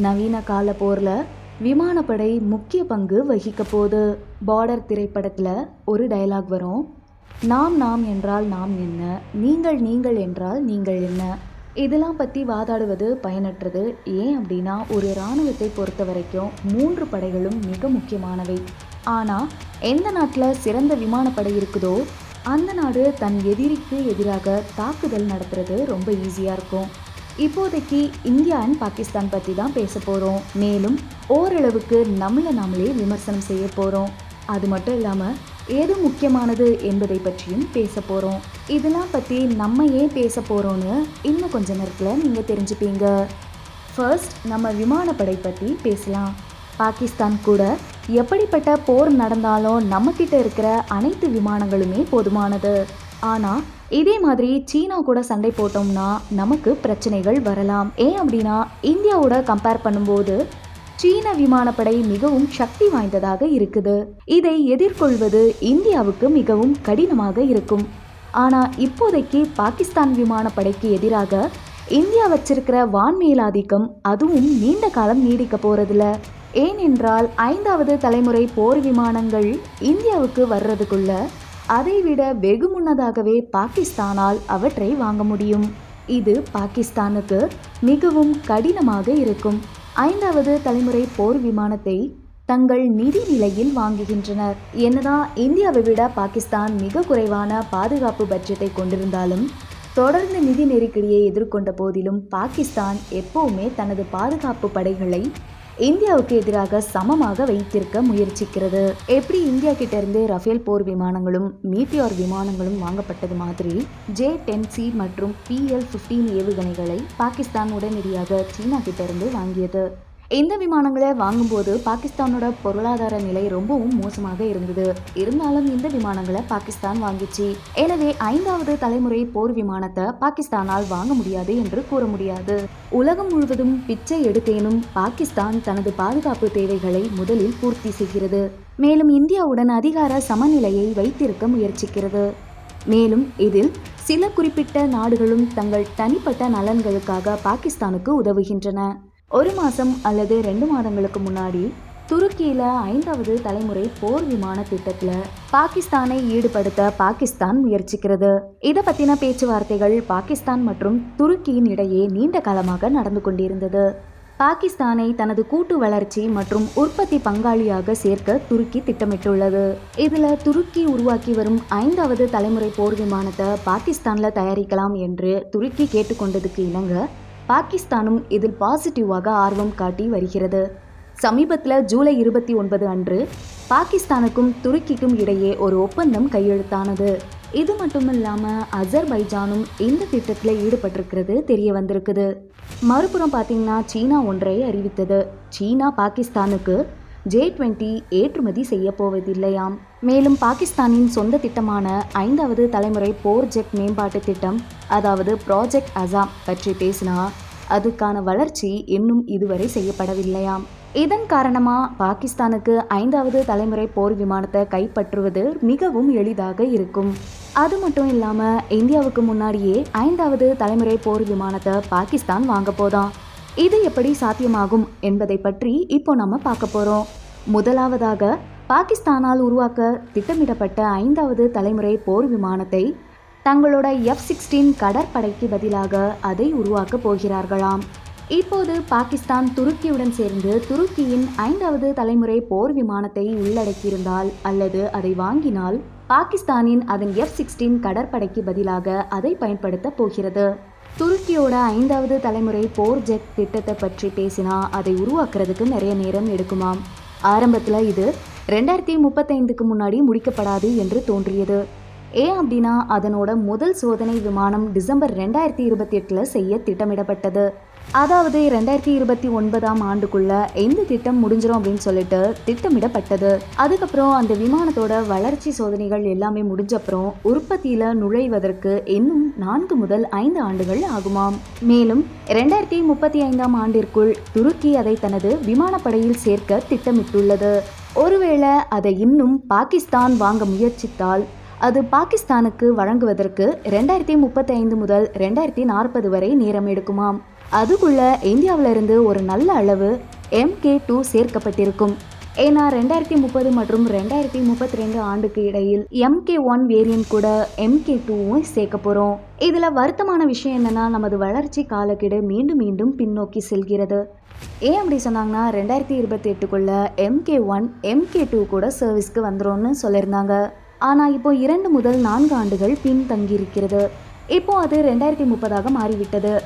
நவீன கால போர்ல விமானப்படை முக்கிய பங்கு வகிக்க போகுது. பார்டர் திரைப்படத்துல ஒரு டயலாக் வரும். நாம் நாம் என்றால் நாம் என்ன, நீங்கள் நீங்கள் என்றால் நீங்கள் என்ன. இதெல்லாம் பற்றி வாதாடுவது பயனற்றது. ஏன் அப்படின்னா ஒரு இராணுவத்தை பொறுத்த வரைக்கும் 3 படைகளும் மிக முக்கியமானவை. ஆனால் எந்த நாட்டில் சிறந்த விமானப்படை இருக்குதோ அந்த நாடு தன் எதிரிக்கு எதிராக தாக்குதல் நடத்துறது ரொம்ப ஈஸியாக இருக்கும். இப்போதைக்கு இந்தியா அண்ட் பாகிஸ்தான் பற்றி தான் பேச போகிறோம். மேலும் ஓரளவுக்கு நாமளே விமர்சனம் செய்ய போகிறோம். அது மட்டும் இல்லாமல் எது முக்கியமானது என்பதை பற்றியும் பேச போகிறோம். இதெல்லாம் பற்றி நம்ம ஏன் பேச போகிறோன்னு இன்னும் கொஞ்ச நேரத்தில் நீங்கள் தெரிஞ்சுப்பீங்க. ஃபர்ஸ்ட் நம்ம விமானப்படை பற்றி பேசலாம். பாகிஸ்தான் கூட எப்படிப்பட்ட போர் நடந்தாலும் நம்மக்கிட்ட இருக்கிற அனைத்து விமானங்களுமே போதுமானது. ஆனால் இதே மாதிரி சீனா கூட சண்டை போட்டோம்னா நமக்கு பிரச்சனைகள் வரலாம். ஏன் அப்படின்னா இந்தியாவோட கம்பேர் பண்ணும்போது சீன விமானப்படை மிகவும் சக்தி வாய்ந்ததாக இருக்குது. இதை எதிர்கொள்வது இந்தியாவுக்கு மிகவும் கடினமாக இருக்கும். ஆனால் இப்போதைக்கு பாகிஸ்தான் விமானப்படைக்கு எதிராக இந்தியா வச்சிருக்கிற வான்மேலாதிக்கம் அதுவும் நீண்ட காலம் நீடிக்க போறதில்ல. ஏனென்றால் 5வது தலைமுறை போர் விமானங்கள் இந்தியாவுக்கு வர்றதுக்குள்ள அதைவிட வெகு முன்னதாகவே பாகிஸ்தானால் அவற்றை வாங்க முடியும். இது பாகிஸ்தானுக்கு மிகவும் கடினமாக இருக்கும். 5வது தலைமுறை போர் விமானத்தை தங்கள் நிதி நிலையில் வாங்குகின்றனர். என்னதான் இந்தியாவை விட பாகிஸ்தான் மிக குறைவான பாதுகாப்பு பட்ஜெட்டை கொண்டிருந்தாலும் தொடர்ந்து நிதி நெருக்கடியை எதிர்கொண்ட போதிலும் பாகிஸ்தான் எப்பவுமே தனது பாதுகாப்பு படைகளை இந்தியாவுக்கு எதிராக சமமாக வைத்திருக்க முயற்சிக்கிறது. எப்படி இந்தியா கிட்ட இருந்து ரஃபேல் போர் விமானங்களும் மீட்டியார் விமானங்களும் வாங்கப்பட்டது மாதிரி J-10C மற்றும் PL-15 ஏவுகணைகளை பாகிஸ்தான் உடனடியாக சீனா கிட்ட இருந்து வாங்கியது. இந்த விமானங்களை வாங்கும்போது பாகிஸ்தானோட பொருளாதார நிலை ரொம்பவும் மோசமாக இருந்தது. இருந்தாலும் இந்த விமானங்களை பாகிஸ்தான் வாங்கிச்சு. எனவே 5வது தலைமுறை போர் விமானத்தை பாகிஸ்தானால் வாங்க முடியாது என்று கூற முடியாது. உலகம் முழுவதும் பிச்சை எடுத்தேனும் பாகிஸ்தான் தனது பாதுகாப்பு தேவைகளை முதலில் பூர்த்தி செய்கிறது. மேலும் இந்தியாவுடன் அதிகார சமநிலையை வைத்திருக்க முயற்சிக்கிறது. மேலும் இதில் சில குறிப்பிட்ட நாடுகளும் தங்கள் தனிப்பட்ட நலன்களுக்காக பாகிஸ்தானுக்கு உதவுகின்றன. 1 மாதம் அல்லது 2 மாதங்களுக்கு முன்னாடி துருக்கியில் 5வது தலைமுறை போர் விமான திட்டத்தில் பாகிஸ்தானை ஈடுபடுத்த பாகிஸ்தான் முயற்சிக்கிறது. இதை பற்றின பேச்சுவார்த்தைகள் பாகிஸ்தான் மற்றும் துருக்கியின் இடையே நீண்ட காலமாக நடந்து கொண்டிருந்தது. பாகிஸ்தானை தனது கூட்டு வளர்ச்சி மற்றும் உற்பத்தி பங்காளியாக சேர்க்க துருக்கி திட்டமிட்டுள்ளது. இதில் துருக்கி உருவாக்கி வரும் 5வது தலைமுறை போர் விமானத்தை பாகிஸ்தானில் தயாரிக்கலாம் என்று துருக்கி கேட்டுக்கொண்டதுக்கு இணங்க பாகிஸ்தானும் இதில் பாசிட்டிவாக ஆர்வம் காட்டி வருகிறது. சமீபத்தில் ஜூலை 29 அன்று பாகிஸ்தானுக்கும் துருக்கிக்கும் இடையே ஒரு ஒப்பந்தம் கையெழுத்தானது. இது மட்டும் இல்லாமல் அசர்பைஜானும் இந்த திட்டத்தில் ஈடுபட்டிருக்கிறது தெரிய வந்திருக்குது. மறுபுறம் பார்த்தீங்கன்னா சீனா ஒன்றை அறிவித்தது. சீனா பாகிஸ்தானுக்கு J-20 ஏற்றுமதி செய்ய போவதில்லையாம். மேலும் பாகிஸ்தானின் சொந்த திட்டமான 5வது தலைமுறை போர் ஜெட் மேம்பாட்டு திட்டம், அதாவது ப்ராஜெக்ட் அசாம் பற்றி பேசினா அதுக்கான வளர்ச்சி இன்னும் இதுவரை செய்யப்படவில்லையாம். இதன் காரணமாக பாகிஸ்தானுக்கு 5வது தலைமுறை போர் விமானத்தை கைப்பற்றுவது மிகவும் எளிதாக இருக்கும். அது மட்டும் இல்லாமல் இந்தியாவுக்கு முன்னாடியே 5வது தலைமுறை போர் விமானத்தை பாகிஸ்தான் வாங்க போதாம். இது எப்படி சாத்தியமாகும் என்பதை பற்றி இப்போ நம்ம பார்க்க போகிறோம். முதலாவதாக பாகிஸ்தானால் உருவாக்க திட்டமிடப்பட்ட 5வது தலைமுறை போர் விமானத்தை தங்களோட F-16 கடற்படைக்கு பதிலாக அதை உருவாக்க போகிறார்களாம். இப்போது பாகிஸ்தான் துருக்கியுடன் சேர்ந்து துருக்கியின் 5வது தலைமுறை போர் விமானத்தை உள்ளடக்கியிருந்தால் அல்லது அதை வாங்கினால் பாகிஸ்தானின் அதன் F-16 கடற்படைக்கு பதிலாக அதை பயன்படுத்த போகிறது. துருக்கியோட 5வது தலைமுறை போர் ஜெட் திட்டத்தை பற்றி பேசினா அதை உருவாக்குறதுக்கு நிறைய நேரம் எடுக்குமாம். ஆரம்பத்தில் இது 2035க்கு முன்னாடி முடிக்கப்படாது என்று தோன்றியது. ஏன் அப்படின்னா அதனோட முதல் சோதனை விமானம் டிசம்பர் 2028 செய்ய திட்டமிடப்பட்டது. அதாவது 2029ஆம் ஆண்டுக்குள்ள இந்த திட்டம் முடிஞ்சிடும் அப்படின்னு சொல்லிட்டு திட்டமிடப்பட்டது. அதுக்கப்புறம் அந்த விமானத்தோட வளர்ச்சி சோதனைகள் எல்லாமே முடிஞ்சப்புறம் உற்பத்தியில நுழைவதற்கு இன்னும் 4 முதல் 5 ஆண்டுகள் ஆகுமாம். மேலும் 2035ஆம் ஆண்டிற்குள் துருக்கி அதை தனது விமானப்படையில் சேர்க்க திட்டமிட்டுள்ளது. ஒருவேளை அதை இன்னும் பாகிஸ்தான் வாங்க முயற்சித்தால் அது பாகிஸ்தானுக்கு வழங்குவதற்கு 2035 முதல் 2040 வரை நேரம் எடுக்குமாம். அதுக்குள்ள இந்தியாவிலிருந்து ஒரு நல்ல அளவு MK2 சேர்க்கப்பட்டிருக்கும். ஏன்னா 2030 மற்றும் 2032 ஆண்டுக்கு இடையில் MK1 வேரியன்ட் கூட MK2வும் சேர்க்க போகிறோம். இதில் வருத்தமான விஷயம் என்னன்னா, நமது வளர்ச்சி காலக்கெடு மீண்டும் மீண்டும் பின்னோக்கி செல்கிறது. ஏன் அப்படி சொன்னாங்கன்னா, 2028க்குள்ள MK1 MK2 கூட சர்வீஸ்க்கு வந்துரும்னு சொல்லியிருந்தாங்க. ஆனால் இப்போ 2 முதல் 4 ஆண்டுகள் பின்தங்கியிருக்கிறது. இப்போ அது 2030ஆக மாறிவிட்டது.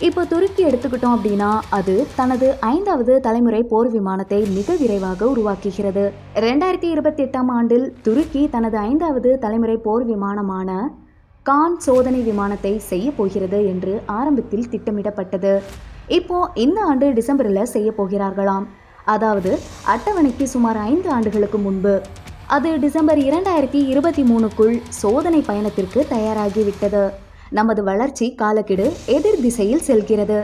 இப்போ துருக்கி எடுத்துக்கிட்டோம் அப்படின்னா, அது தனது 5வது தலைமுறை போர் விமானத்தை மிக விரைவாக உருவாக்குகிறது. 2028ஆம் ஆண்டில் துருக்கி தனது 5வது தலைமுறை போர் விமானமான கான் சோதனை விமானத்தை செய்ய போகிறது என்று ஆரம்பத்தில் திட்டமிடப்பட்டது. இப்போ இந்த ஆண்டு டிசம்பரில் செய்ய போகிறார்களாம். அதாவது அட்டவணைக்கு சுமார் 5 ஆண்டுகளுக்கு முன்பு. அது டிசம்பர் 2023க்குள் சோதனை பயணத்திற்கு தயாராகிவிட்டது. நமது வளர்ச்சி காலக்கெடு எதிர் திசையில் செல்கிறது.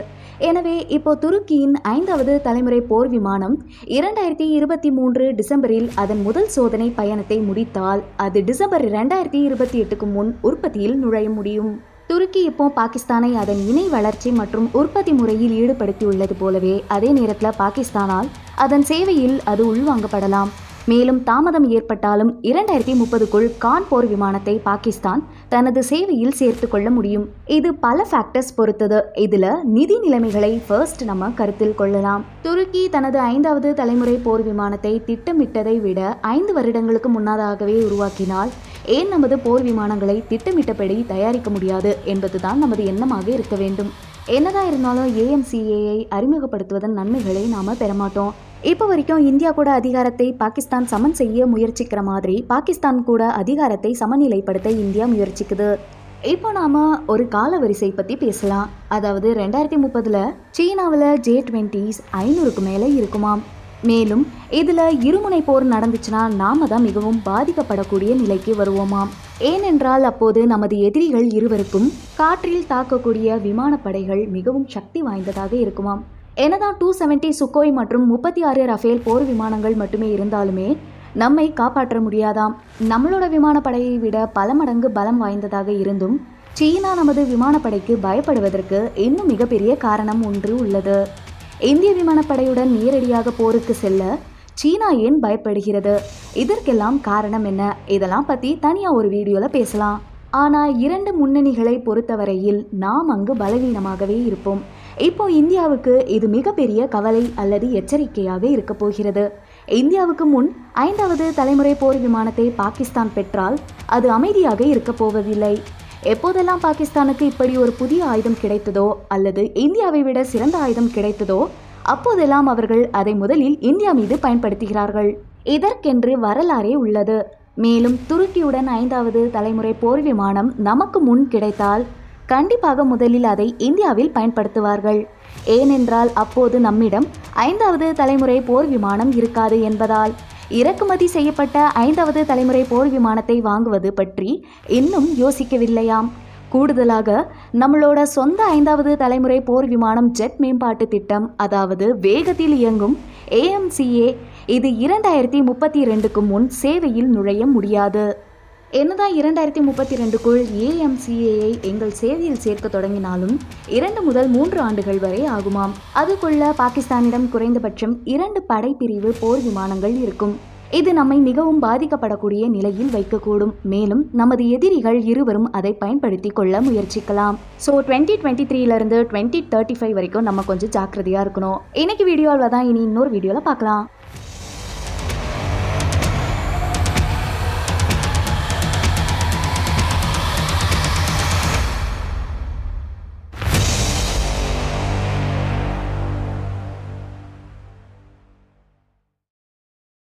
எனவே இப்போ துருக்கியின் 5வது தலைமுறை போர் விமானம் 2023 டிசம்பரில் அதன் முதல் சோதனை பயணத்தை முடித்தால் அது டிசம்பர் 2028க்கு முன் உற்பத்தியில் நுழைய முடியும். துருக்கி இப்போ பாகிஸ்தானை அதன் இணை வளர்ச்சி மற்றும் உற்பத்தி முறையில் ஈடுபடுத்தியுள்ளது போலவே அதே நேரத்தில் பாகிஸ்தானால் அதன் சேவையில் அது உள்வாங்கப்படலாம். மேலும் தாமதம் ஏற்பட்டாலும் 2030க்குள் கான் போர் விமானத்தை பாகிஸ்தான் தனது சேவையில் சேர்த்து கொள்ள முடியும். இது பல ஃபேக்டர்ஸ் பொறுத்தது. இதுல நிதி நிலைமைகளை ஃபர்ஸ்ட் நம்ம கருத்தில் கொள்ளலாம். துருக்கி தனது 5வது தலைமுறை போர் விமானத்தை திட்டமிட்டதை விட 5 வருடங்களுக்கு முன்னதாகவே உருவாக்கினால் ஏன் நமது போர் விமானங்களை திட்டமிட்டபடி தயாரிக்க முடியாது என்பதுதான் நமது எண்ணமாக இருக்க வேண்டும். என்னதான் இருந்தாலும் AMCAயை அறிமுகப்படுத்துவதன் நன்மைகளை நாம பெறமாட்டோம். இப்போ வரைக்கும் இந்தியா கூட அதிகாரத்தை பாகிஸ்தான் சமன் செய்ய முயற்சிக்கிற மாதிரி பாகிஸ்தான் கூட அதிகாரத்தை சமநிலைப்படுத்த இந்தியா முயற்சிக்குது. இப்போ நாம ஒரு கால வரிசை பற்றி பேசலாம். அதாவது 2030ல் சீனாவில் J20s 500க்கு மேலே இருக்குமாம். மேலும் இதில் இருமுனை போர் நடந்துச்சுன்னா நாம தான் மிகவும் பாதிக்கப்படக்கூடிய நிலைக்கு வருவோமாம். ஏனென்றால் அப்போது நமது எதிரிகள் இருவருக்கும் காற்றில் தாக்கக்கூடிய விமானப்படைகள் மிகவும் சக்தி வாய்ந்ததாக இருக்குமாம். என்னதான் 270 சுக்கோய் மற்றும் 36 ரஃபேல் போர் விமானங்கள் மட்டுமே இருந்தாலுமே நம்மை காப்பாற்ற முடியாதாம். நம்மளோட விமானப்படையை விட பல மடங்கு பலம் வாய்ந்ததாக இருந்தும் சீனா நமது விமானப்படைக்கு பயப்படுவதற்கு இன்னும் மிகப்பெரிய காரணம் ஒன்று உள்ளது. இந்திய விமானப்படையுடன் நேரடியாக போருக்கு செல்ல சீனா ஏன் பயப்படுகிறது? இதற்கெல்லாம் காரணம் என்ன? இதெல்லாம் பற்றி தனியாக ஒரு வீடியோவில் பேசலாம். ஆனால் 2 முன்னணிகளை பொறுத்தவரையில் நாம் அங்கு பலவீனமாகவே இருப்போம். இப்போ இந்தியாவுக்கு இது மிகப்பெரிய கவலை அல்லது எச்சரிக்கையாக இருக்க போகிறது. இந்தியாவுக்கு முன் 5வது தலைமுறை போர் விமானத்தை பாகிஸ்தான் பெற்றால் அது அமைதியாக இருக்க போவதில்லை. எப்போதெல்லாம் பாகிஸ்தானுக்கு இப்படி ஒரு புதிய ஆயுதம் கிடைத்ததோ அல்லது இந்தியாவை விட சிறந்த ஆயுதம் கிடைத்ததோ அப்போதெல்லாம் அவர்கள் அதை முதலில் இந்தியா மீது பயன்படுத்துகிறார்கள். இதற்கென்று வரலாறே உள்ளது. மேலும் துருக்கியுடன் 5வது தலைமுறை போர் விமானம் நமக்கு முன் கிடைத்தால் கண்டிப்பாக முதலில் அதை இந்தியாவில் பயன்படுத்துவார்கள். ஏனென்றால் அப்போது நம்மிடம் 5வது தலைமுறை போர் விமானம் இருக்காது என்பதால் இறக்குமதி செய்யப்பட்ட 5வது தலைமுறை போர் விமானத்தை வாங்குவது பற்றி இன்னும் யோசிக்கவில்லையாம். கூடுதலாக நம்மளோட சொந்த 5வது தலைமுறை போர் விமானம் ஜெட் மேம்பாட்டு திட்டம், அதாவது வேகத்தில் இயங்கும் AMCA, இது 2032க்கு முன் சேவையில் நுழைய முடியாது. என்னதான் 2032க்குள் AMCAயை எங்கள் சேவையில் சேர்க்க தொடங்கினாலும் 2 முதல் 3 ஆண்டுகள் வரை ஆகுமாம். அதுக்குள்ள பாகிஸ்தானிடம் குறைந்தபட்சம் 2 படைப்பிரிவு போர் விமானங்கள் இருக்கும். இது நம்மை மிகவும் பாதிக்கப்படக்கூடிய நிலையில் வைக்கக்கூடும். மேலும் நமது எதிரிகள் இருவரும் அதை பயன்படுத்தி கொள்ள முயற்சிக்கலாம். ஸோ 2023லேருந்து 2035 வரைக்கும் நம்ம கொஞ்சம் ஜாக்கிரதையாக இருக்கணும். இன்னைக்கு வீடியோவில் தான், இனி இன்னொரு வீடியோவில் பார்க்கலாம்.